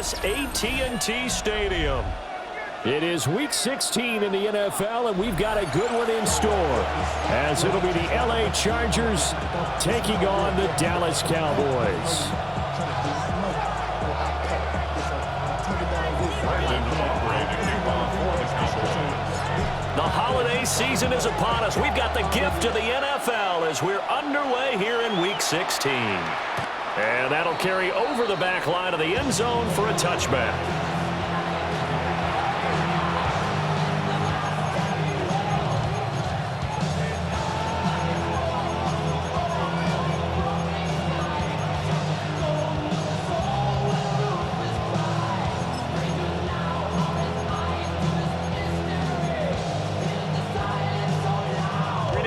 glorious AT&T Stadium. It is Week 16 in the NFL, and we've got a good one in store, as it'll be the LA Chargers taking on the Dallas Cowboys. The holiday season is upon us. We've got the gift of the NFL as we're underway here in Week 16. And that'll carry over the back line of the end zone for a touchback.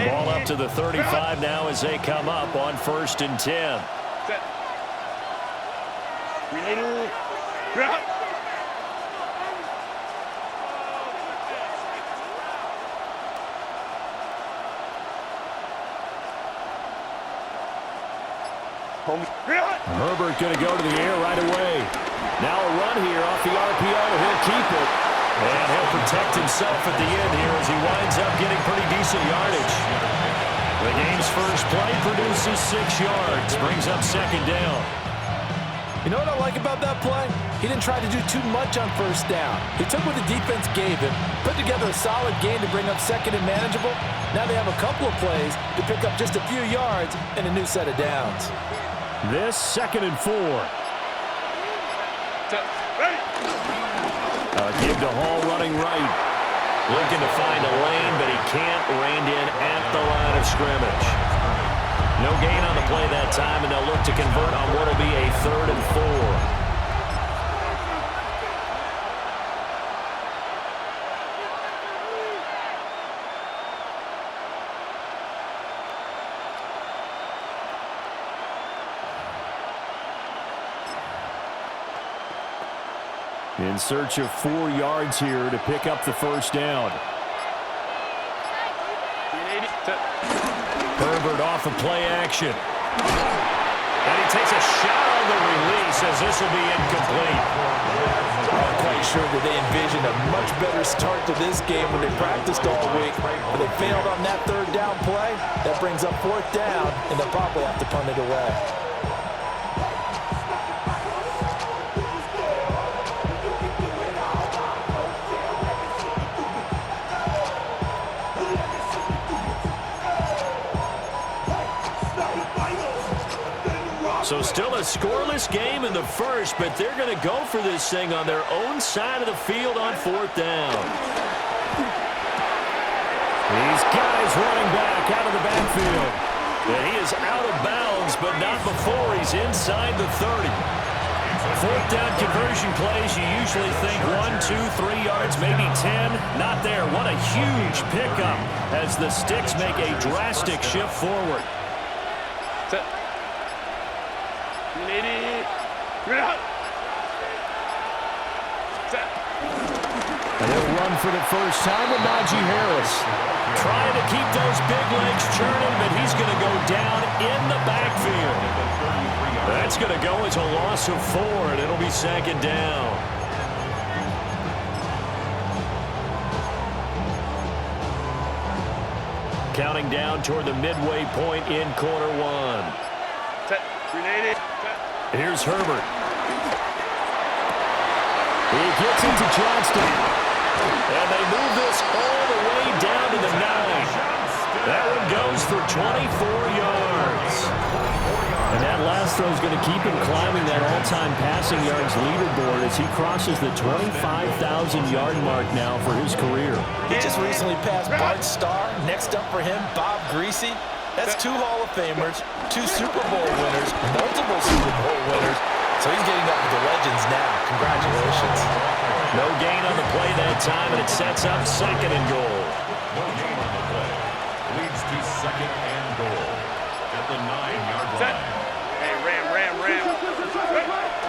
Ball up to the 35 now as they come up on 1st and 10. Herbert going to go to the air right away. Now a run here off the RPO. He'll keep it. And he'll protect himself at the end here as he winds up getting pretty decent yardage. The game's first play produces 6 yards. Brings up 2nd down. You know what I like about that play? He didn't try to do too much on 1st down. He took what the defense gave him, put together a solid game to bring up 2nd and manageable. Now they have a couple of plays to pick up just a few yards and a new set of downs. This 2nd and 4. Give to Hall running right. Looking to find a lane, but he can't. Reined in at the line of scrimmage. No gain on the play that time, and they'll look to convert on what will be a 3rd and 4. In search of 4 yards here to pick up the 1st down. Herbert off of play action. And he takes a shot on the release as this will be incomplete. I'm quite sure that they envisioned a much better start to this game when they practiced all week. But they failed on that 3rd down play. That brings up 4th down, and they'll probably have to punt it away. So still a scoreless game in the first, but they're going to go for this thing on their own side of the field on 4th down. These guys running back out of the backfield. And he is out of bounds, but not before he's inside the 30. 4th down conversion plays, you usually think 1, 2, 3 yards, maybe 10. Not there. What a huge pickup as the Sticks make a drastic shift forward. And he'll run for the first time with Najee Harris. Trying to keep those big legs churning, but he's going to go down in the backfield. That's going to go as a loss of 4, and it'll be 2nd down. Counting down toward the midway point in quarter 1. Here's Herbert. He gets into Johnston. And they move this all the way down to the 9. That one goes for 24 yards. And that last throw is going to keep him climbing that all-time passing yards leaderboard as he crosses the 25,000-yard mark now for his career. He just recently passed Bart Starr. Next up for him, Bob Greasy. That's 2 Hall of Famers, 2 Super Bowl winners, multiple Super Bowl winners. So he's getting up with the legends now. Congratulations. No gain on the play that time, and it sets up 2nd and goal. No gain on the play. Leads to 2nd and goal at the 9-yard line. Hey, Ram.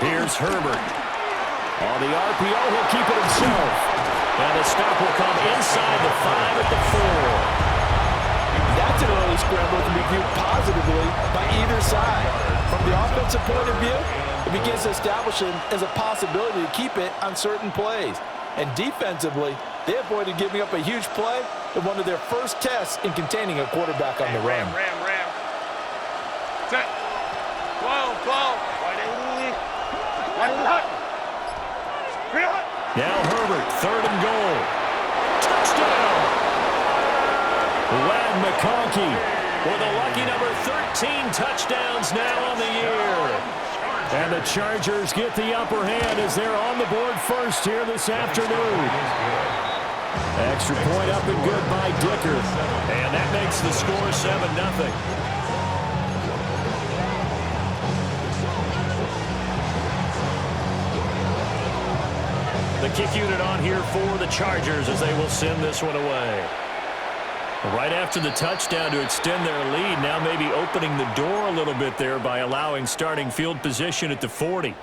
Here's Herbert. On the RPO, he'll keep it himself. And the stop will come inside the 5 at the 4. That's an early scramble to be viewed positively by either side. From the offensive point of view, it begins to establish him as a possibility to keep it on certain plays. And defensively, they avoided giving up a huge play in one of their first tests in containing a quarterback on the run. Ram. Set. 12. Now Herbert, 3rd and goal. Touchdown! Ladd McConkey with a lucky number 13 touchdowns now on the year. And the Chargers get the upper hand as they're on the board first here this afternoon. Extra point up and good by Dicker. And that makes the score 7-0. The kick unit on here for the Chargers as they will send this one away. Right after the touchdown to extend their lead, now maybe opening the door a little bit there by allowing starting field position at the 40.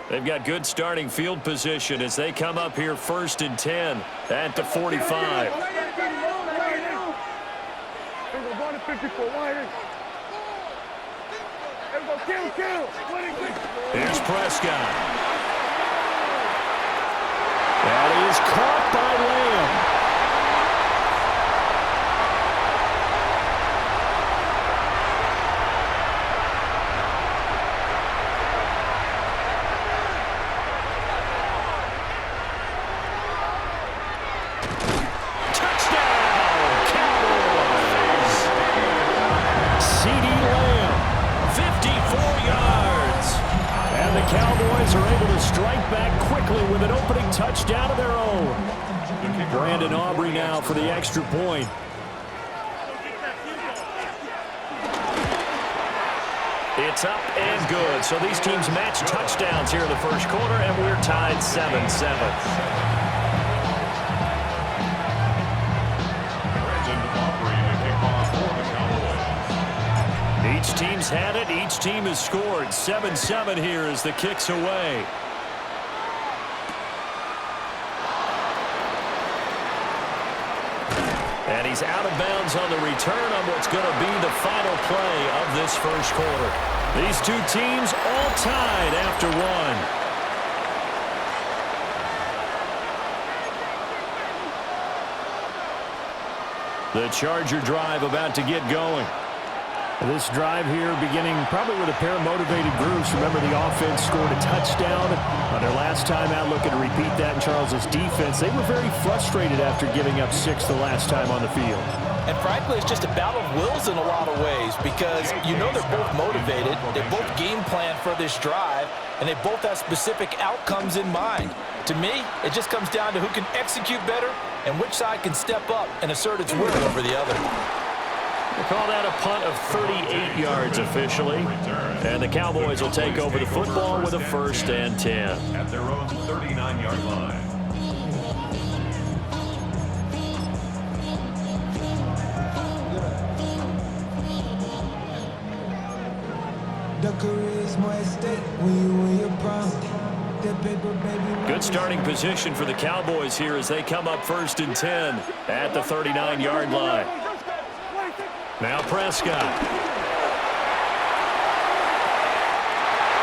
They've got good starting field position as they come up here 1st and 10 at the 45. Here's Prescott. That is caught by Lamb. Cowboys are able to strike back quickly with an opening touchdown of their own. Brandon Aubrey now for the extra point. It's up and good. So these teams match touchdowns here in the first quarter, and we're tied 7-7. Each team's had it. Each team has scored. 7-7 here as the kick's away. And he's out of bounds on the return on what's going to be the final play of this first quarter. These two teams all tied after one. The Charger drive about to get going. This drive here beginning probably with a pair of motivated groups. Remember, the offense scored a touchdown on their last time out. Looking to repeat that in Charles' defense. They were very frustrated after giving up 6 the last time on the field. And frankly, it's just a battle of wills in a lot of ways because you know they're both motivated. They both game plan for this drive, and they both have specific outcomes in mind. To me, it just comes down to who can execute better and which side can step up and assert its will over the other. We'll call that a punt of 38 yards officially. And the Cowboys will take over the football with a 1st and 10. At their own 39-yard line. Good starting position for the Cowboys here as they come up 1st and 10 at the 39-yard line. Now Prescott.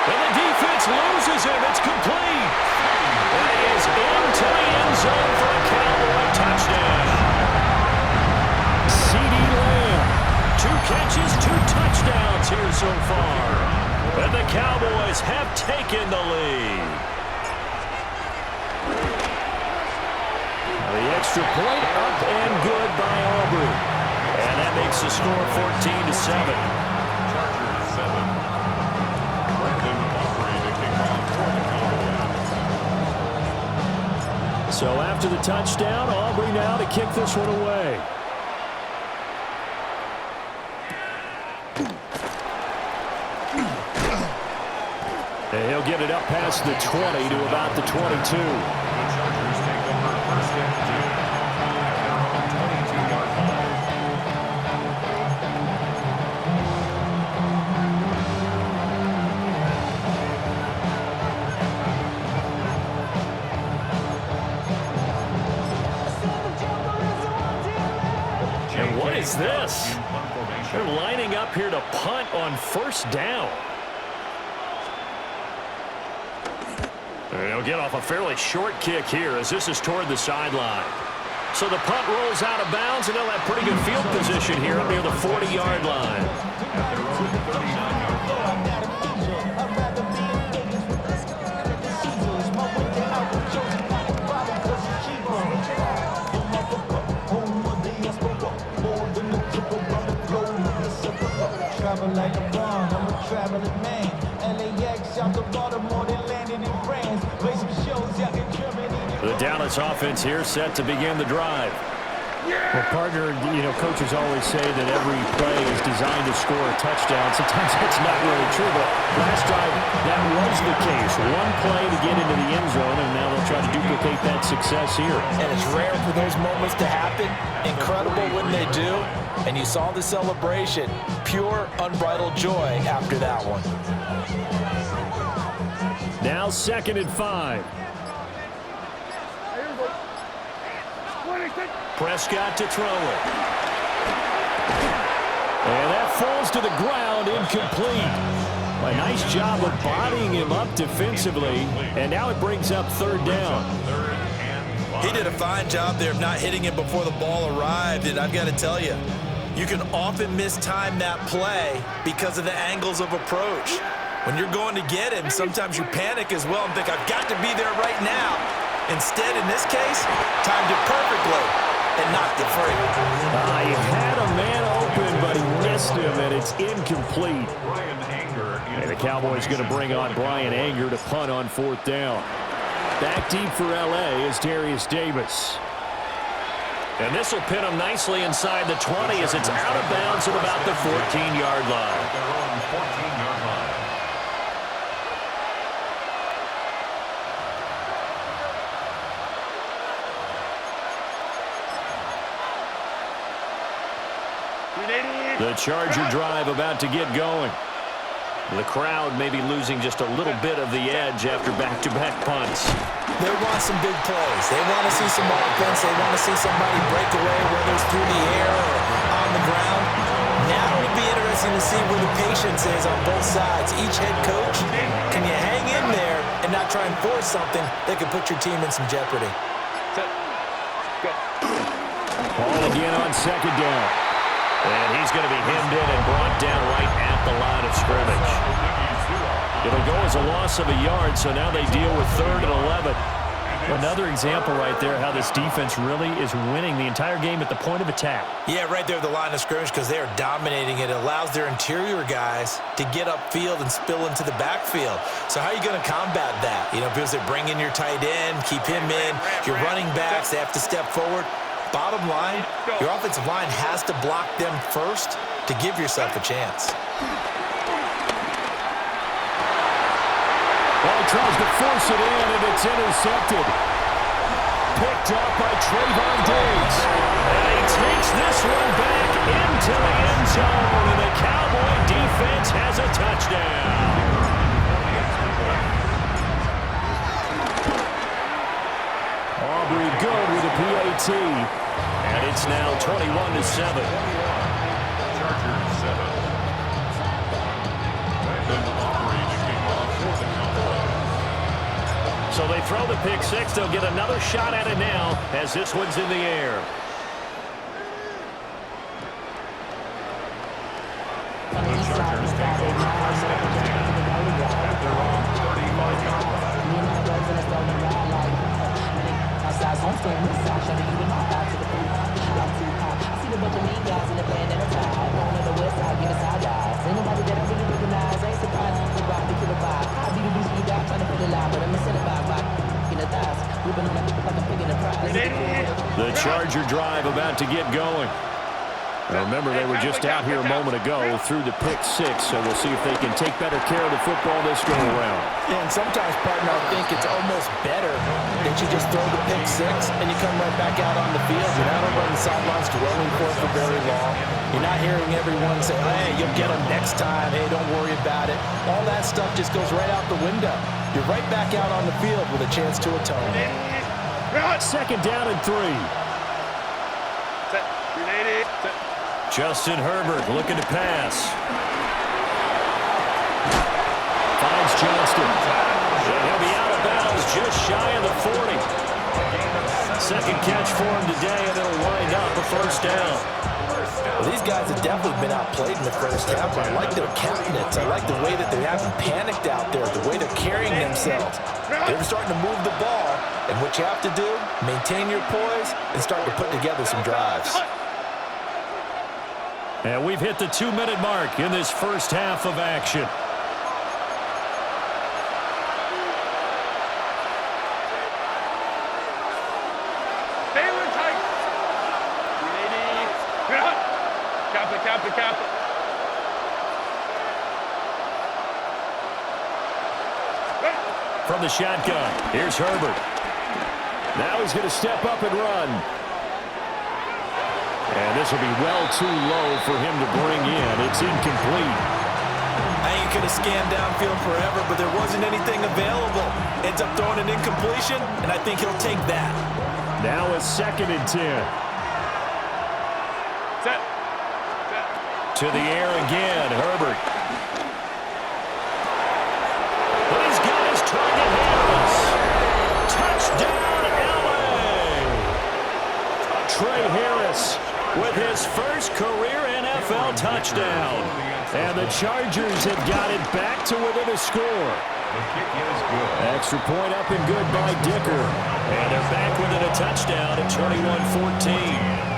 And the defense loses him. It's complete. That is into the end zone for a Cowboy touchdown. CeeDee Lamb. 2 catches, 2 touchdowns here so far. And the Cowboys have taken the lead. The extra point up and good by Aubrey. And that makes the score 14-7. Chargers 7. Brandon Aubrey to kick off for the Cowboys. So after the touchdown, Aubrey now to kick this one away. And he'll get it up past the 20 to about the 22. The Chargers take over 1st and 10 at their own 22-yard line. And what is this? They're lining up here to punt on 1st down. And he'll get off a fairly short kick here as this is toward the sideline. So the punt rolls out of bounds, and they'll have pretty good field position here up near the 40-yard line. Like a bomb, I'm a traveling man. LAX out to Baltimore, they landed in France. Play some shows out in Germany. The Dallas offense here set to begin the drive. Well, partner, coaches always say that every play is designed to score a touchdown. Sometimes that's not really true, but last drive, that was the case. One play to get into the end zone, and now they'll try to duplicate that success here. And it's rare for those moments to happen. Incredible when they do. And you saw the celebration. Pure, unbridled joy after that one. Now 2nd and 5. Prescott to throw it. And that falls to the ground, incomplete. A nice job of bodying him up defensively, and now it brings up 3rd down. He did a fine job there of not hitting it before the ball arrived, and I've got to tell you, you can often mistime that play because of the angles of approach. When you're going to get him, sometimes you panic as well and think, I've got to be there right now. Instead, in this case, timed it perfectly and knocked it free. He had a man open, but he missed him, and it's incomplete. And the Cowboys going to bring on Brian Anger to punt on 4th down. Back deep for L.A. is Darius Davis. And this will pin him nicely inside the 20 as it's out of bounds at about the 14-yard line. Their own 14-yard line. The Charger drive about to get going. The crowd may be losing just a little bit of the edge after back-to-back punts. They want some big plays. They want to see some offense. They want to see somebody break away, whether it's through the air or on the ground. Now it'll be interesting to see where the patience is on both sides. Each head coach, can you hang in there and not try and force something that could put your team in some jeopardy? Ball again on 2nd down. And he's going to be hemmed in and brought down right at the line of scrimmage. It'll go as a loss of a yard, so now they deal with 3rd and 11. Another example right there how this defense really is winning the entire game at the point of attack. Yeah, right there at the line of scrimmage because they are dominating it. It allows their interior guys to get upfield and spill into the backfield. So how are you going to combat that? Because they bring in your tight end, keep him in. Your running backs, they have to step forward. Bottom line, your offensive line has to block them first to give yourself a chance. Well, he tries to force it in, and it's intercepted. Picked up by Trayvon Diggs. And he takes this one back into the end zone, and the Cowboy defense has a touchdown. Aubrey good with a PAT. And it's now 21-7. Chargers 7. Then Aubrey to kick off for the Cowboys. So they throw the pick 6. They'll get another shot at it now as this one's in the air. The Chargers take over 1st and 10 at their own 35-yard line. The Charger drive about to get going. Now remember, they were just out here a moment ago through the pick 6, so we'll see if they can take better care of the football this go-around. Yeah, and sometimes, partner, I think it's almost better that you just throw the pick 6 and you come right back out on the field. You're not over on the sidelines dwelling for it for very long. You're not hearing everyone say, hey, you'll get them next time. Hey, don't worry about it. All that stuff just goes right out the window. You're right back out on the field with a chance to atone. 2nd down and 3. Justin Herbert looking to pass. Finds Johnston. And he'll be out of bounds just shy of the 40. Second catch for him today, and it'll wind up a first down. Well, these guys have definitely been outplayed in the first half. I like their countenance. I like the way that they haven't panicked out there, the way they're carrying themselves. They're starting to move the ball, and what you have to do, maintain your poise and start to put together some drives. And we've hit the 2-minute mark in this first half of action. Cap it. From the shotgun, here's Herbert. Now he's going to step up and run. And this will be well too low for him to bring in. It's incomplete. I ain't going to scan downfield forever, but there wasn't anything available. Ends up throwing an incompletion, and I think he'll take that. Now a 2nd and 10. Set. To the air again, Herbert. But he's got his target Harris. Touchdown, LA! Trey Harris with his first career NFL touchdown. And the Chargers have got it back to within a score. The kick is good. Extra point up and good by Dicker. And they're back within a touchdown at 21-14.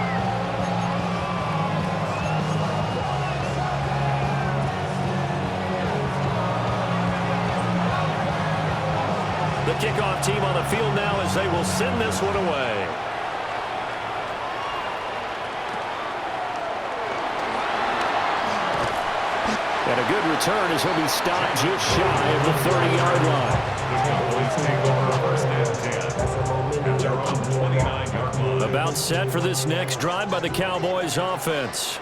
The kickoff team on the field now as they will send this one away. And a good return as he'll be stopped just shy of the 30-yard line. The Cowboys take over first and 10 at their own 29-yard line. About set for this next drive by the Cowboys offense.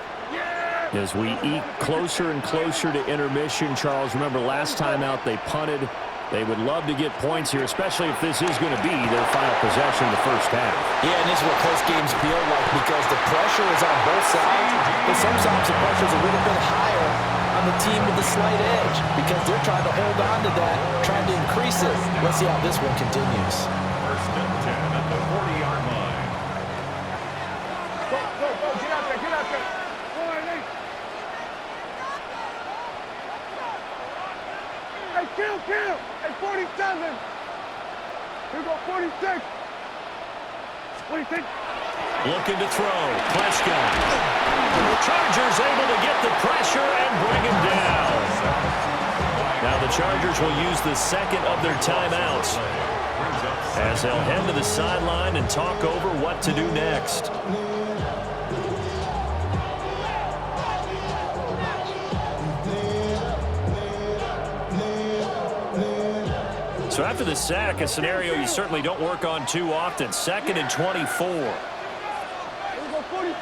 As we eke closer and closer to intermission, Charles, remember last time out they punted. They would love to get points here, especially if this is going to be their final possession in the first half. Yeah, and this is what close games feel like because the pressure is on both sides. But sometimes the pressure is a little bit higher on the team with the slight edge because they're trying to hold on to that, trying to increase it. Let's see how this one continues. First and 10 at the 40-yard line. Go. Get out there. Go on, Nate. Hey, kill. Hey, 47. Here we go, 46. 26. Looking to throw. Prescott. The Chargers able to get the pressure and bring him down. Now the Chargers will use the second of their timeouts as they'll head to the sideline and talk over what to do next. So after the sack, a scenario you certainly don't work on too often. 2nd and 24. Here we go, 47.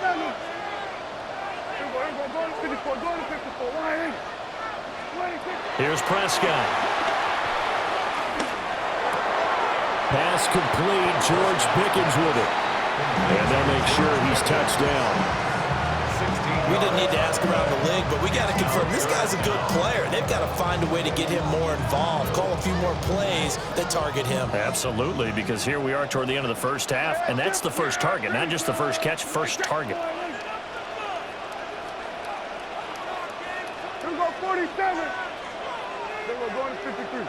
Here we go, go to 54. Go to 54. Why? Here's Prescott. Pass complete. George Pickens with it. And they'll make sure he's touched down. We didn't need to ask around the league, but we got to confirm this guy's a good player. They've got to find a way to get him more involved, call a few more plays that target him. Absolutely, because here we are toward the end of the first half, and that's the first target, not just the first catch, first target. Here we go, 47. Then we're going to 53.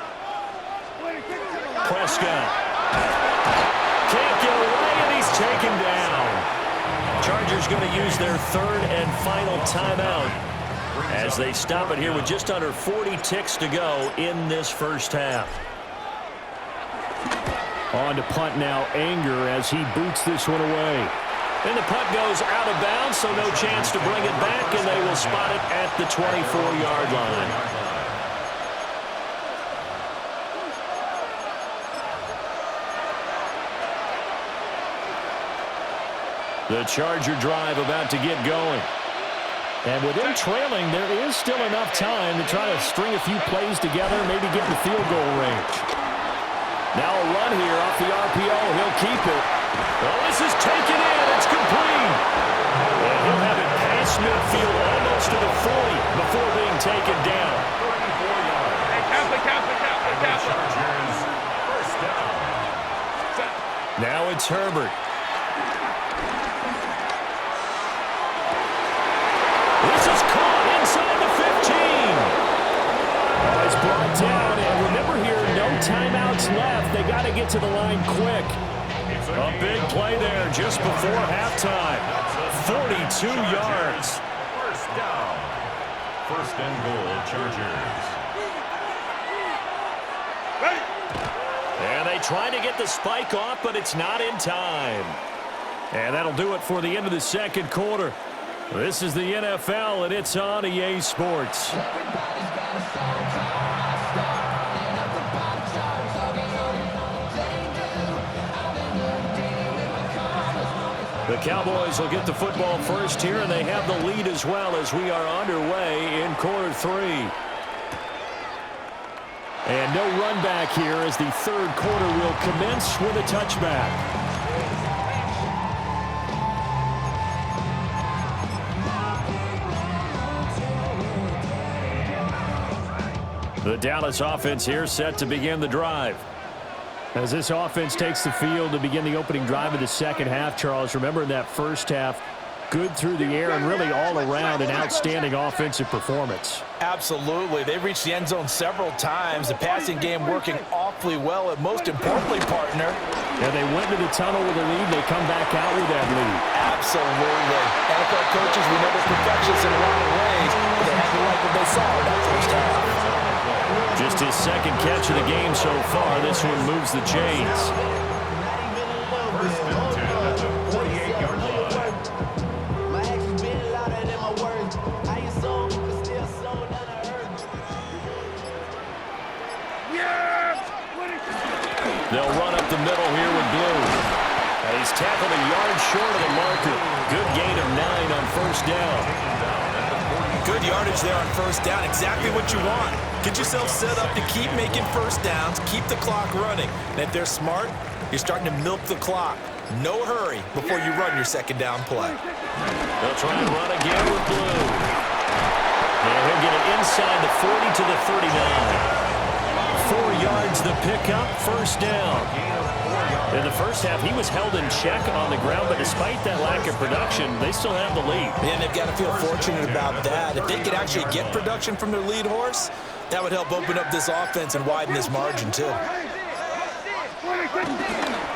Prescott. Can't get away, and he's taken down. Chargers going to use their third and final timeout as they stop it here with just under 40 ticks to go in this first half. On to punt now, Anger as he boots this one away. And the punt goes out of bounds, so no chance to bring it back, and they will spot it at the 24-yard line. The Charger drive about to get going. And with them trailing, there is still enough time to try to string a few plays together, maybe get in the field goal range. Now a run here off the RPO. He'll keep it. Well, this is taken in. It's complete. And he'll have it past midfield almost to the 40 before being taken down. 34 yards. Hey, cap it. Chargers first down. Now it's Herbert. This is caught inside the 15. Oh, it's brought down, and remember here, no timeouts left. They got to get to the line quick. A big play there just before halftime. 42 yards. First down. First and goal, Chargers. And they try to get the spike off, but it's not in time. And that'll do it for the end of the second quarter. This is the NFL, and it's on EA Sports. The Cowboys will get the football first here, and they have the lead as well as we are underway in quarter 3. And no run back here as the third quarter will commence with a touchback. The Dallas offense here set to begin the drive. As this offense takes the field to begin the opening drive of the second half, Charles, remember in that first half, good through the air and really all around an outstanding offensive performance. Absolutely. They reached the end zone several times. The passing game working awfully well, and most importantly, partner. And they went to the tunnel with a lead. They come back out with that lead. Absolutely. NFL coaches, we know they're perfectionists in a lot of ways, but they had to like what they saw in that first half. Just his second catch of the game so far. This one moves the chains. First and 10 at the 48-yard line. They'll run up the middle here with Blue. And he's tackled a yard short of the marker. Good gain of 9 on first down. Good yardage there on first down. Exactly what you want. Get yourself set up to keep making first downs, keep the clock running. And if they're smart, you're starting to milk the clock. No hurry before you run your second down play. They'll try and run again with Blue. And he'll get it inside the 40 to the 39. 4 yards the pickup, first down. In the first half, he was held in check on the ground, but despite that lack of production, they still have the lead. And they've got to feel fortunate about that. If they could actually get production from their lead horse, that would help open up this offense and widen this margin, too.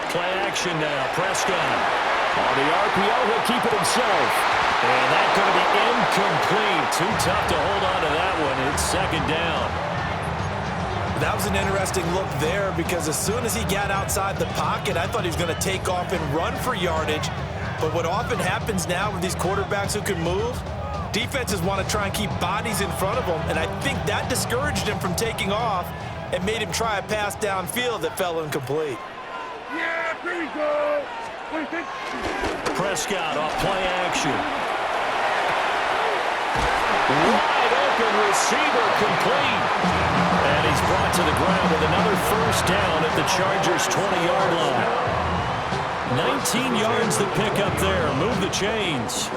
Play action now, Prescott. On the RPO, he'll keep it himself. And that's going to be incomplete. Too tough to hold on to that one. It's second down. That was an interesting look there because as soon as he got outside the pocket, I thought he was going to take off and run for yardage. But what often happens now with these quarterbacks who can move, defenses want to try and keep bodies in front of them, and I think that discouraged him from taking off and made him try a pass downfield that fell incomplete. Yeah, here we go. Prescott off play action. Wide open receiver complete. And he's brought to the ground with another first down at the Chargers' 20-yard line. 19 yards to pick up there. Move the chains.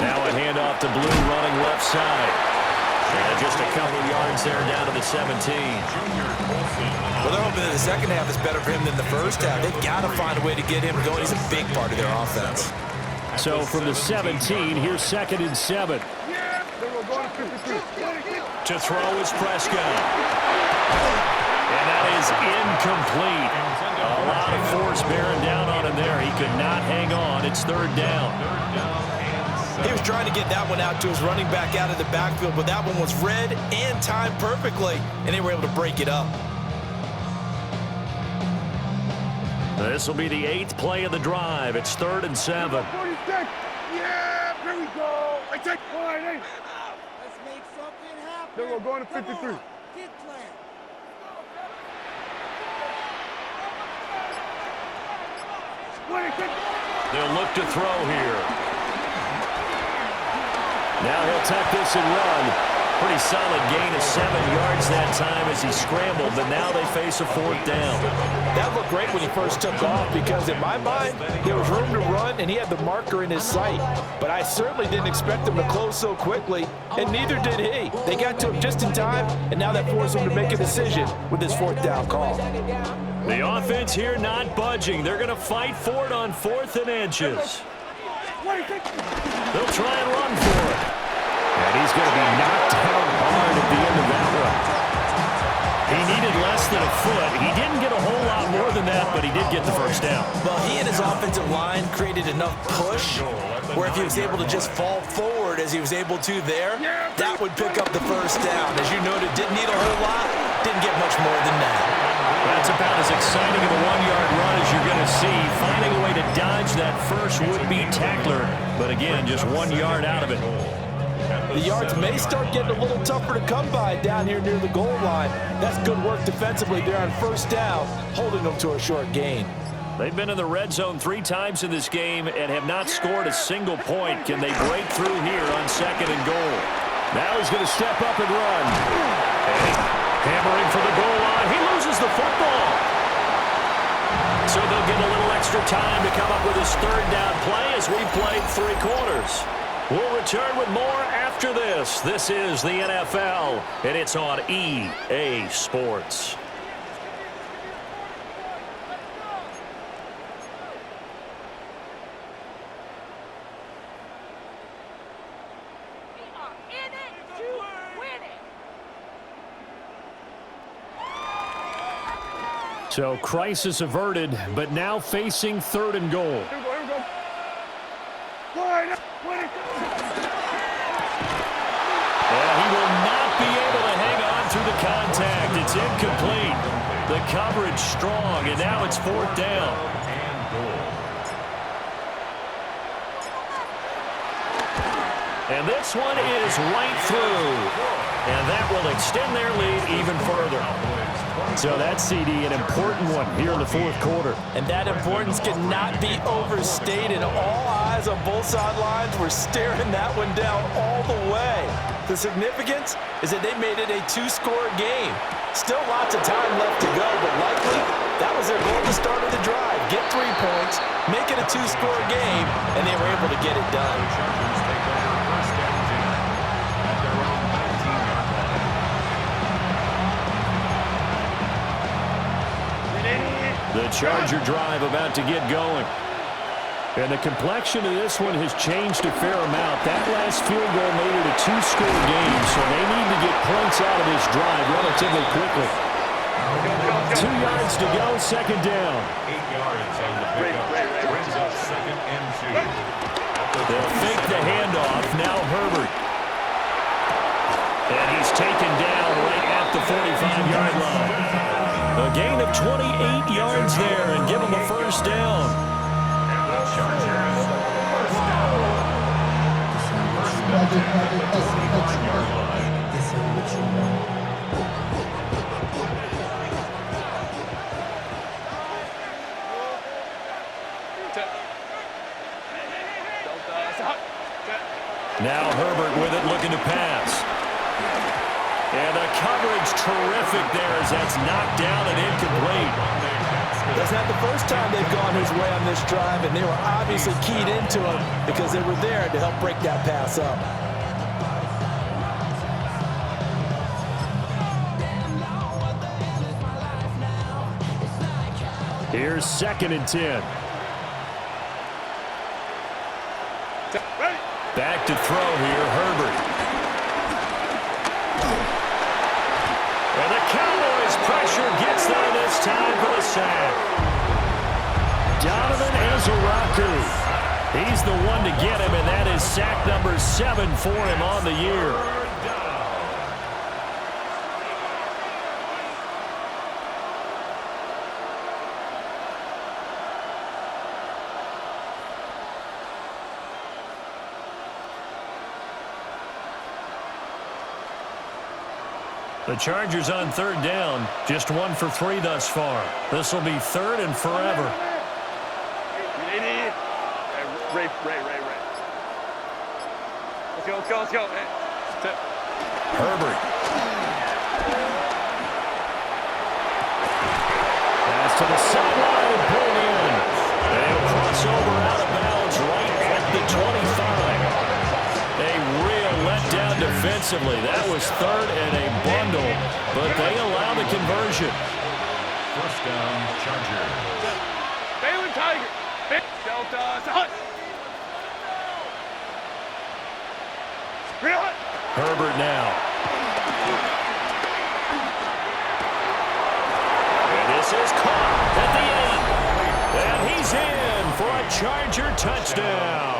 Now a handoff to Blue running left side. And just a couple yards there down to the 17. Well, they're hoping that the second half is better for him than the first half. They've got to find a way to get him going. He's a big part of their offense. So from the 17, here's 2nd and 7. To throw is Prescott. And that is incomplete. A lot of force bearing down on him there. He could not hang on. It's third down. He was trying to get that one out to his running back out of the backfield, but that one was read and timed perfectly, and they were able to break it up. This will be the 8th play of the drive. It's 3rd and 7. Yeah, here we go. I take one. Let's make something happen. Then we're going to 53. Get clear. They'll look to throw here. Now he'll tuck this and run. Pretty solid gain of 7 yards that time as he scrambled, but now they face a 4th down. That looked great when he first took off because in my mind, there was room to run and he had the marker in his sight. But I certainly didn't expect him to close so quickly, and neither did he. They got got to him just in time, and now that forced him to make a decision with his 4th down call. The offense here not budging. They're going to fight for it on 4th and inches. They'll try and run for it. And he's going to be knocked down hard at the end of that one. He needed less than a foot. He didn't get a whole lot more than that, but he did get the first down. Well, he and his offensive line created enough push where if he was able to just fall forward as he was able to there, that would pick up the first down. As you noted, didn't need a whole lot, didn't get much more than that. That's about as exciting of a 1-yard run as you're going to see. Finding a way to dodge that first would-be tackler, but again, just 1 yard out of it. The yards may start getting a little tougher to come by down here near the goal line. That's good work defensively there on first down, holding them to a short gain. They've been in the red zone 3 times in this game and have not scored a single point. Can they break through here on 2nd and goal? Now he's going to step up and run. Hammering for the goal line. He loses the football. So they'll get a little extra time to come up with his 3rd down play as we played 3 quarters. We'll return with more after this. This is the NFL, and it's on EA Sports. So crisis averted, but now facing 3rd and goal. Here we go. He will not be able to hang on through the contact. It's incomplete. The coverage strong, and now it's 4th down. And this one is right through. And that will extend their lead even further. So that CD, an important one here in the 4th quarter. And that importance cannot be overstated. All eyes on both sidelines were staring that one down all the way. The significance is that they made it a 2-score game. Still lots of time left to go, but likely that was their goal at the start of the drive. Get 3 points, make it a 2-score game, and they were able to get it done. The Charger drive about to get going. And the complexion of this one has changed a fair amount. That last field goal made it a 2-score game, so they need to get points out of this drive relatively quickly. 2 yards to go, 2nd down. 8 yards on the pickup. Brings up 2nd and 2. They'll fake the handoff. Now Herbert. And he's taken down right at the 45-yard line. A gain of 28 yards there and give him a first down. And the Chargers first down. First down at the 45-yard line. Now Herbert with it, looking to pass. And the coverage terrific there as that's knocked down and incomplete. That's not the first time they've gone his way on this drive, and they were obviously keyed into him because they were there to help break that pass up. Here's 2nd and 10. Back to throw here, Herbert. And the Cowboys pressure gets there this time for the sack. Donovan Ezeraku. He's the one to get him, and that is sack number 7 for him on the year. The Chargers on 3rd down, just 1 for 3 thus far. This will be 3rd and forever. Ray. Let's go. Herbert. Pass to the sideline and pulled in. They'll cross over out of bounds right at the 25. A real letdown defensively. defensively. That was third and a bundle, but they allow the conversion. First down, Chargers. Baylor Tiger. Delta Hut. Herbert now. And this is caught at the end. And he's in for a Charger touchdown.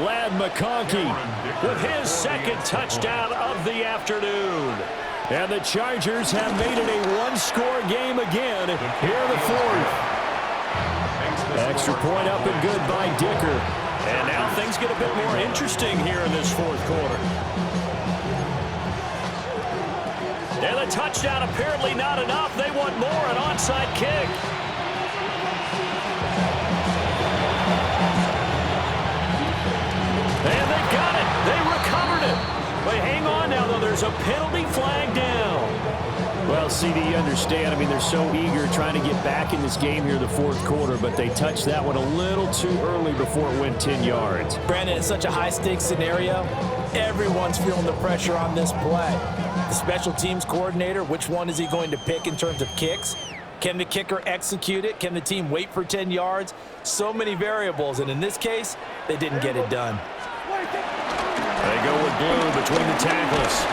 Ladd McConkey with his second touchdown of the afternoon. And the Chargers have made it a one-score game again here in the fourth. Extra point up and good by Dicker. And now things get a bit more interesting here in this fourth quarter. And the touchdown apparently not enough. They want more, an onside kick. And they got it. They recovered it. But hang on now, though. There's a penalty flag down. Well, CD, you understand. I mean, they're so eager trying to get back in this game here in the fourth quarter, but they touched that one a little too early before it went 10 yards. Brandon, it's such a high-stakes scenario. Everyone's feeling the pressure on this play. The special teams coordinator, which one is he going to pick in terms of kicks? Can the kicker execute it? Can the team wait for 10 yards? So many variables, and in this case, they didn't get it done. They go with Blue between the tackles.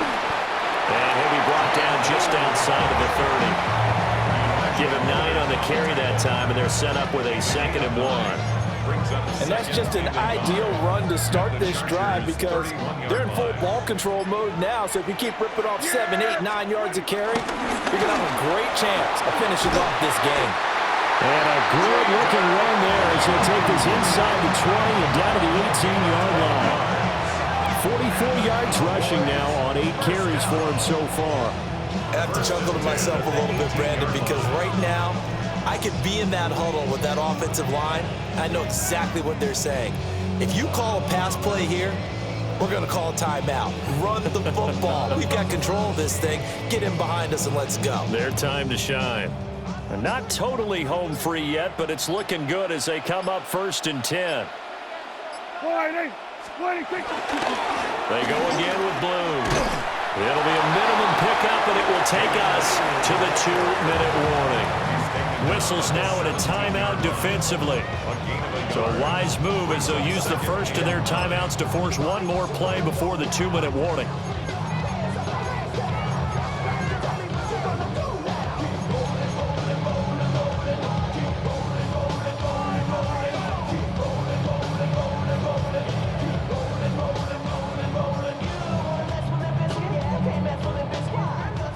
And he'll be brought down just outside of the 30. Give him 9 on the carry that time, and they're set up with a 2nd and 1. And that's just an ideal run to start this drive because they're in full ball control mode now. So if you keep ripping off 7, 8, 9 yards of carry, you're going to have a great chance of finishing off this game. And a good-looking run there as he'll take this inside the 20 and down to the 18-yard line. 44 yards rushing now on 8 carries for him so far. I have to chuckle to myself a little bit, Brandon, because right now I could be in that huddle with that offensive line. I know exactly what they're saying. If you call a pass play here, we're going to call a timeout. Run the football. We've got control of this thing. Get in behind us and let's go. Their time to shine. And not totally home free yet, but it's looking good as they come up 1st and 10. They go again with Blue. It'll be a minimum pickup, and it will take us to the 2-minute warning. Whistles now at a timeout defensively. So a wise move as they'll use the first of their timeouts to force one more play before the 2-minute warning.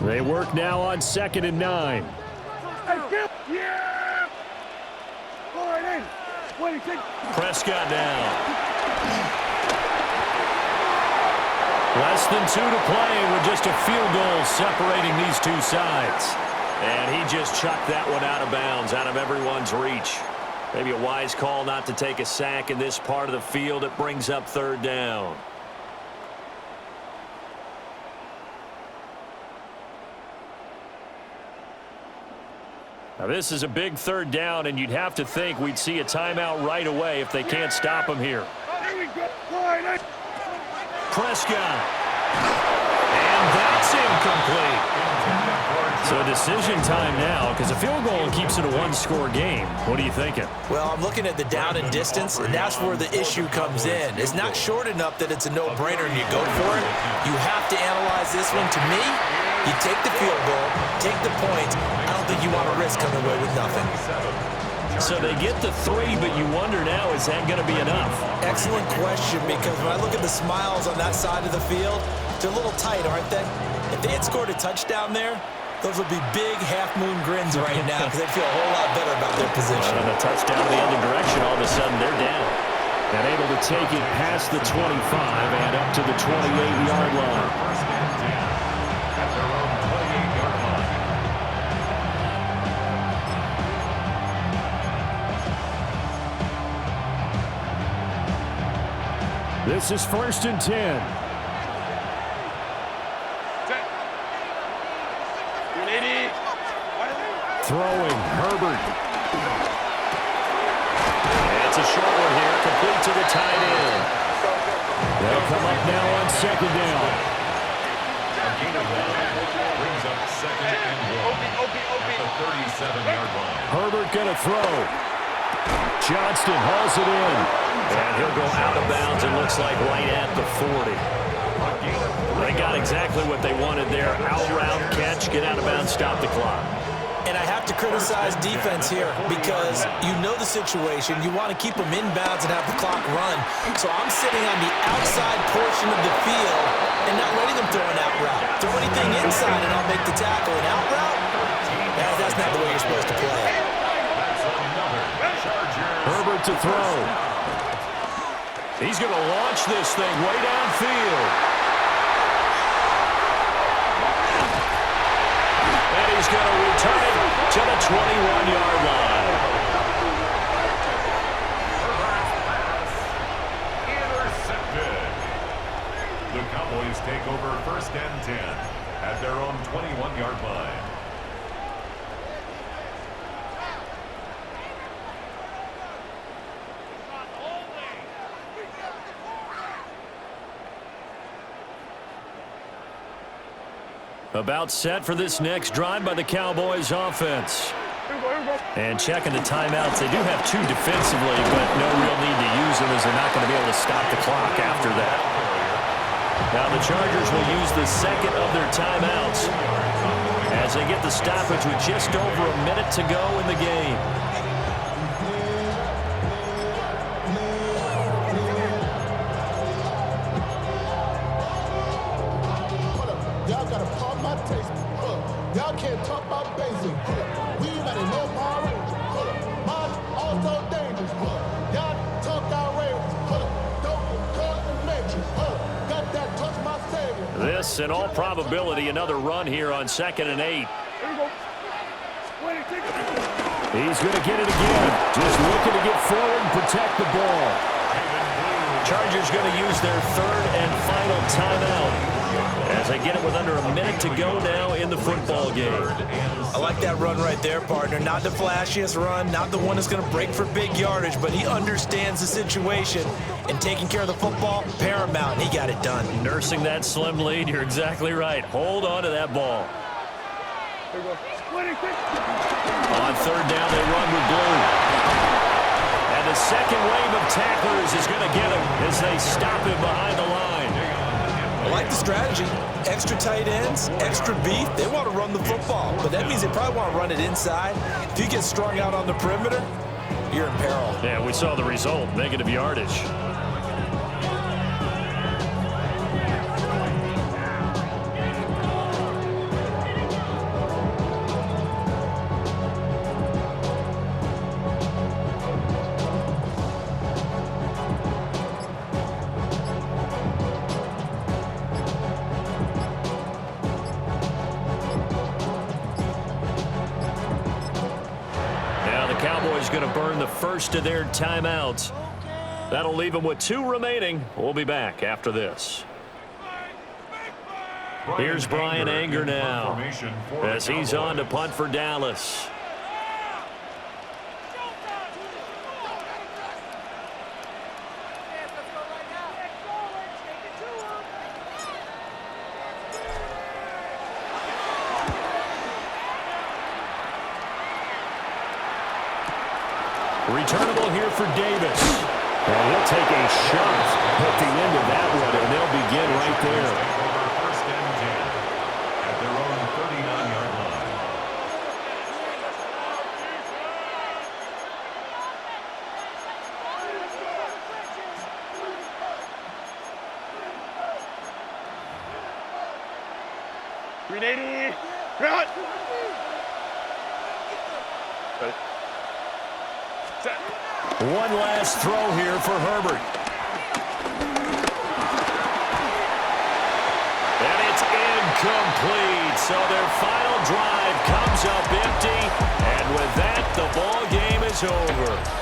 They work now on 2nd and 9. Prescott now. Less than 2 to play with just a field goal separating these two sides. And he just chucked that one out of bounds, out of everyone's reach. Maybe a wise call not to take a sack in this part of the field. It brings up 3rd down. Now this is a big 3rd down, and you'd have to think we'd see a timeout right away if they can't stop him here. Prescott. And that's incomplete. So decision time now, because a field goal keeps it a one-score game. What are you thinking? Well, I'm looking at the down and distance, and that's where the issue comes in. It's not short enough that it's a no-brainer and you go for it. You have to analyze this one. To me, you take the field goal, take the points. I don't think you want to risk coming away with nothing. So they get the 3, but you wonder now, is that going to be enough? Excellent question, because when I look at the smiles on that side of the field, they're a little tight, aren't they? If they had scored a touchdown there, those would be big half-moon grins right now because they'd feel a whole lot better about their position. And a touchdown in the other direction, all of a sudden they're down. And able to take it past the 25 and up to the 28-yard line. At their own 28-yard line. This is 1st and 10. Throwing, Herbert. And it's a short one here, complete to the tight end. They'll come up now on second down. A gain of 1 brings up second and 1 at the 37-yard line. Herbert going to throw. Johnston hauls it in. And he'll go out of bounds, it looks like, right at the 40. They got exactly what they wanted there. Out route, catch, get out of bounds, stop the clock. And I have to criticize defense here because you know the situation. You want to keep them inbounds and have the clock run. So I'm sitting on the outside portion of the field and not letting them throw an out route. Throw anything inside and I'll make the tackle. An out route? That's not the way you're supposed to play it. Herbert to throw. He's going to launch this thing way downfield. And he's going to return it to the 21-yard line. Intercepted. The Cowboys take over 1st and 10 at their own 21-yard line. About set for this next drive by the Cowboys offense. And checking the timeouts. They do have 2 defensively, but no real need to use them as they're not going to be able to stop the clock after that. Now the Chargers will use the second of their timeouts as they get the stoppage with just over a minute to go in the game. Y'all can't talk about basic. We got a no power ranger. Mine also dangerous. Y'all talk outrageous. Don't cut and mention. Got that touch my savior. This, in all probability, another run here on 2nd and 8. He's going to get it again. Just looking to get forward and protect the ball. Chargers going to use their 3rd and final timeout as they get it with under a minute to go now in the football game. I like that run right there, partner. Not the flashiest run, not the one that's going to break for big yardage, but he understands the situation, and taking care of the football, paramount, and he got it done. Nursing that slim lead, you're exactly right. Hold on to that ball. On 3rd down, they run with blue. And the second wave of tacklers is going to get him as they stop him behind the line. I like the strategy. Extra tight ends, extra beef. They want to run the football, but that means they probably want to run it inside. If you get strung out on the perimeter, you're in peril. Yeah, we saw the result, negative yardage. Cowboys going to burn the first of their timeouts. That'll leave them with 2 remaining. We'll be back after this. Here's Brian Anger now as he's on to punt for Dallas. Returnable here for Davis. And he'll take a shot at the end of that one, and they'll begin right there. 1st and 10 at their own 39-yard line. Ready? Run! One last throw here for Herbert. And it's incomplete. So their final drive comes up empty. And with that, the ball game is over.